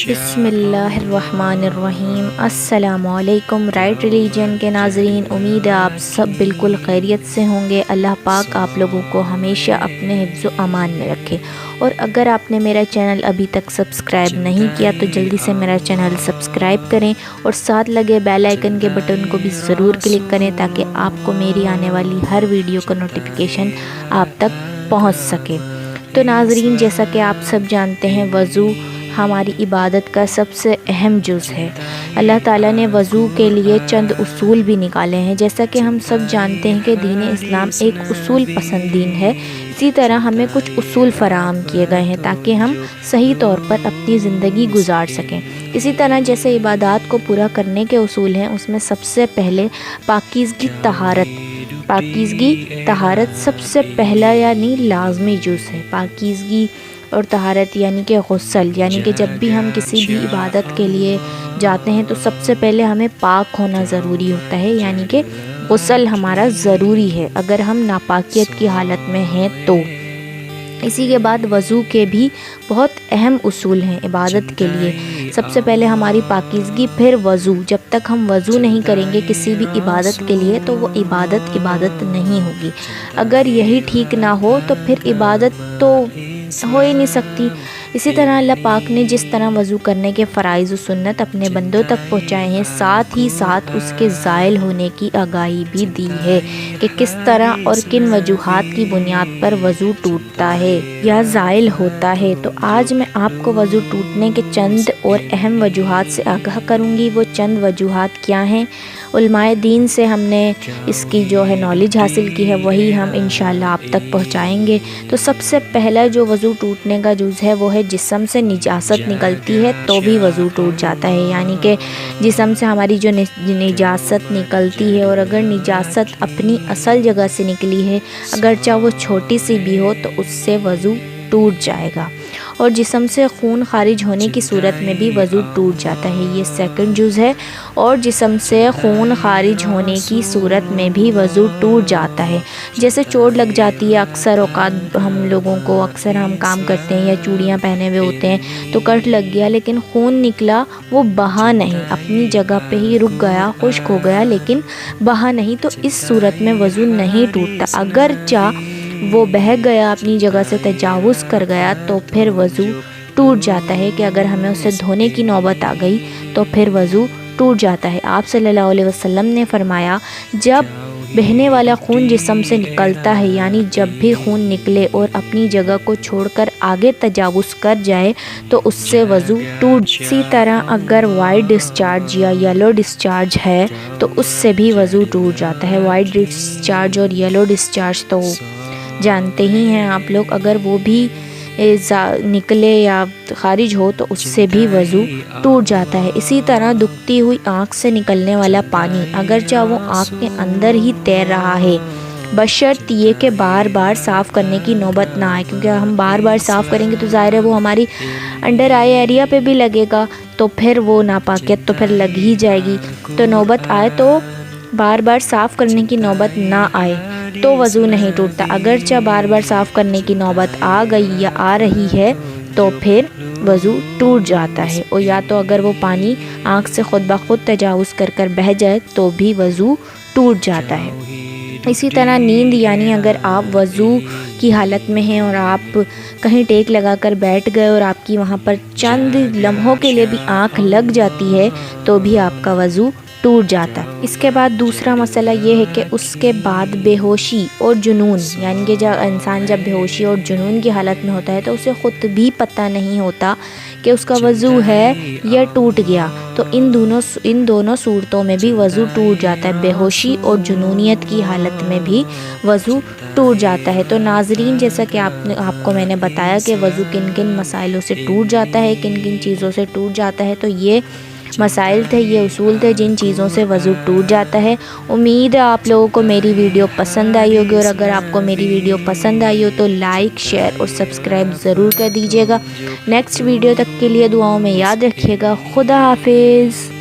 بسم اللہ الرحمن الرحیم۔ السلام علیکم رائٹ ریلیجن کے ناظرین، امید ہے آپ سب بالکل خیریت سے ہوں گے۔ اللہ پاک آپ لوگوں کو ہمیشہ اپنے حفظ و امان میں رکھے، اور اگر آپ نے میرا چینل ابھی تک سبسکرائب نہیں کیا تو جلدی سے میرا چینل سبسکرائب کریں، اور ساتھ لگے بیل آئیکن کے بٹن کو بھی ضرور کلک کریں تاکہ آپ کو میری آنے والی ہر ویڈیو کا نوٹیفیکیشن آپ تک پہنچ سکے۔ تو ناظرین، جیسا کہ آپ سب جانتے ہیں، وضو ہماری عبادت کا سب سے اہم جز ہے۔ اللہ تعالیٰ نے وضو کے لیے چند اصول بھی نکالے ہیں۔ جیسا کہ ہم سب جانتے ہیں کہ دین اسلام ایک اصول پسند دین ہے، اسی طرح ہمیں کچھ اصول فراہم کیے گئے ہیں تاکہ ہم صحیح طور پر اپنی زندگی گزار سکیں۔ اسی طرح جیسے عبادات کو پورا کرنے کے اصول ہیں، اس میں سب سے پہلے پاکیزگی طہارت سب سے پہلا یعنی لازمی جز ہے۔ پاکیزگی اور طہارت یعنی کہ غسل، یعنی کہ جب بھی ہم کسی بھی عبادت کے لیے جاتے ہیں تو سب سے پہلے ہمیں پاک ہونا ضروری ہوتا ہے، یعنی کہ غسل ہمارا ضروری ہے اگر ہم ناپاکیت کی حالت میں ہیں تو۔ اسی کے بعد وضو کے بھی بہت اہم اصول ہیں عبادت کے لیے۔ سب سے پہلے ہماری پاکیزگی، پھر وضو۔ جب تک ہم وضو نہیں کریں گے کسی بھی عبادت کے لیے تو وہ عبادت نہیں ہوگی۔ اگر یہی ٹھیک نہ ہو تو پھر عبادت تو ہو ہی نہیں سکتی۔ اسی طرح اللہ پاک نے جس طرح وضو کرنے کے فرائض و سنت اپنے بندوں تک پہنچائے ہیں، ساتھ ہی ساتھ اس کے زائل ہونے کی آگاہی بھی دی ہے کہ کس طرح اور کن وجوہات کی بنیاد پر وضو ٹوٹتا ہے یا زائل ہوتا ہے۔ تو آج میں آپ کو وضو ٹوٹنے کے چند اور اہم وجوہات سے آگاہ کروں گی۔ وہ چند وجوہات کیا ہیں؟ علماء دین سے ہم نے اس کی جو ہے نالج حاصل کی ہے، وہی ہم انشاءاللہ آپ تک پہنچائیں گے۔ تو سب سے پہلا جو وضو ٹوٹنے کا جز ہے وہ ہے جسم سے نجاست نکلتی ہے تو بھی وضو ٹوٹ جاتا ہے، یعنی کہ جسم سے ہماری جو نجاست نکلتی ہے، اور اگر نجاست اپنی اصل جگہ سے نکلی ہے، اگرچہ وہ چھوٹی سی بھی ہو، تو اس سے وضو ٹوٹ جائے گا۔ اور جسم سے خون خارج ہونے کی صورت میں بھی وضو ٹوٹ جاتا ہے، یہ سیکنڈ جز ہے۔ اور جسم سے خون خارج ہونے کی صورت میں بھی وضو ٹوٹ جاتا ہے، جیسے چوٹ لگ جاتی ہے۔ اکثر اوقات ہم لوگوں کو، اکثر ہم کام کرتے ہیں یا چوڑیاں پہنے ہوئے ہوتے ہیں تو کٹ لگ گیا، لیکن خون نکلا، وہ بہا نہیں، اپنی جگہ پہ ہی رک گیا، خشک ہو گیا لیکن بہا نہیں، تو اس صورت میں وضو نہیں ٹوٹتا۔ اگرچہ وہ بہہ گیا، اپنی جگہ سے تجاوز کر گیا، تو پھر وضو ٹوٹ جاتا ہے کہ اگر ہمیں اسے دھونے کی نوبت آ گئی تو پھر وضو ٹوٹ جاتا ہے۔ آپ صلی اللہ علیہ وسلم نے فرمایا، جب بہنے والا خون جسم سے نکلتا ہے، یعنی جب بھی خون نکلے اور اپنی جگہ کو چھوڑ کر آگے تجاوز کر جائے تو اس سے وضو ٹوٹ۔ اسی طرح اگر وائٹ ڈسچارج یا یلو ڈسچارج ہے تو اس سے بھی وضو ٹوٹ جاتا ہے۔ وائٹ ڈسچارج اور یلو ڈسچارج تو جانتے ہی ہیں آپ لوگ، اگر وہ بھی نکلے یا خارج ہو تو اس سے بھی وضو ٹوٹ جاتا ہے۔ اسی طرح دکھتی ہوئی آنکھ سے نکلنے والا پانی، اگرچہ وہ آنکھ کے اندر ہی تیر رہا ہے، بشرط یہ کہ بار بار صاف کرنے کی نوبت نہ آئے، کیونکہ ہم بار بار صاف کریں گے تو ظاہر ہے وہ ہماری انڈر آئی ایریا پہ بھی لگے گا، تو پھر وہ ناپاکیت تو پھر لگ ہی جائے گی۔ تو نوبت آئے تو بار بار صاف کرنے کی نوبت نہ آئے تو وضو نہیں ٹوٹتا۔ اگرچہ بار بار صاف کرنے کی نوبت آ گئی یا آ رہی ہے تو پھر وضو ٹوٹ جاتا ہے، اور یا تو اگر وہ پانی آنکھ سے خود بخود تجاوز کر کر بہہ جائے تو بھی وضو ٹوٹ جاتا ہے۔ اسی طرح نیند، یعنی اگر آپ وضو کی حالت میں ہیں اور آپ کہیں ٹیک لگا کر بیٹھ گئے اور آپ کی وہاں پر چند لمحوں کے لیے بھی آنکھ لگ جاتی ہے تو بھی آپ کا وضو ٹوٹ جاتا ہے۔ اس کے بعد دوسرا مسئلہ یہ ہے کہ اس کے بعد بے ہوشی اور جنون، یعنی کہ جب انسان بے ہوشی اور جنون کی حالت میں ہوتا ہے تو اسے خود بھی پتہ نہیں ہوتا کہ اس کا وضو ہے یا ٹوٹ گیا، تو ان دونوں صورتوں میں بھی وضو ٹوٹ جاتا ہے۔ بے ہوشی اور جنونیت کی حالت میں بھی وضو ٹوٹ جاتا ہے۔ تو ناظرین، جیسا کہ آپ کو میں نے بتایا کہ وضو کن کن مسائلوں سے ٹوٹ جاتا ہے، کن کن چیزوں سے ٹوٹ جاتا ہے، تو یہ مسائل تھے، یہ اصول تھے جن چیزوں سے وضو ٹوٹ جاتا ہے۔ امید ہے آپ لوگوں کو میری ویڈیو پسند آئی ہوگی، اور اگر آپ کو میری ویڈیو پسند آئی ہو تو لائک، شیئر اور سبسکرائب ضرور کر دیجیے گا۔ نیکسٹ ویڈیو تک کے لیے دعاؤں میں یاد رکھیے گا۔ خدا حافظ۔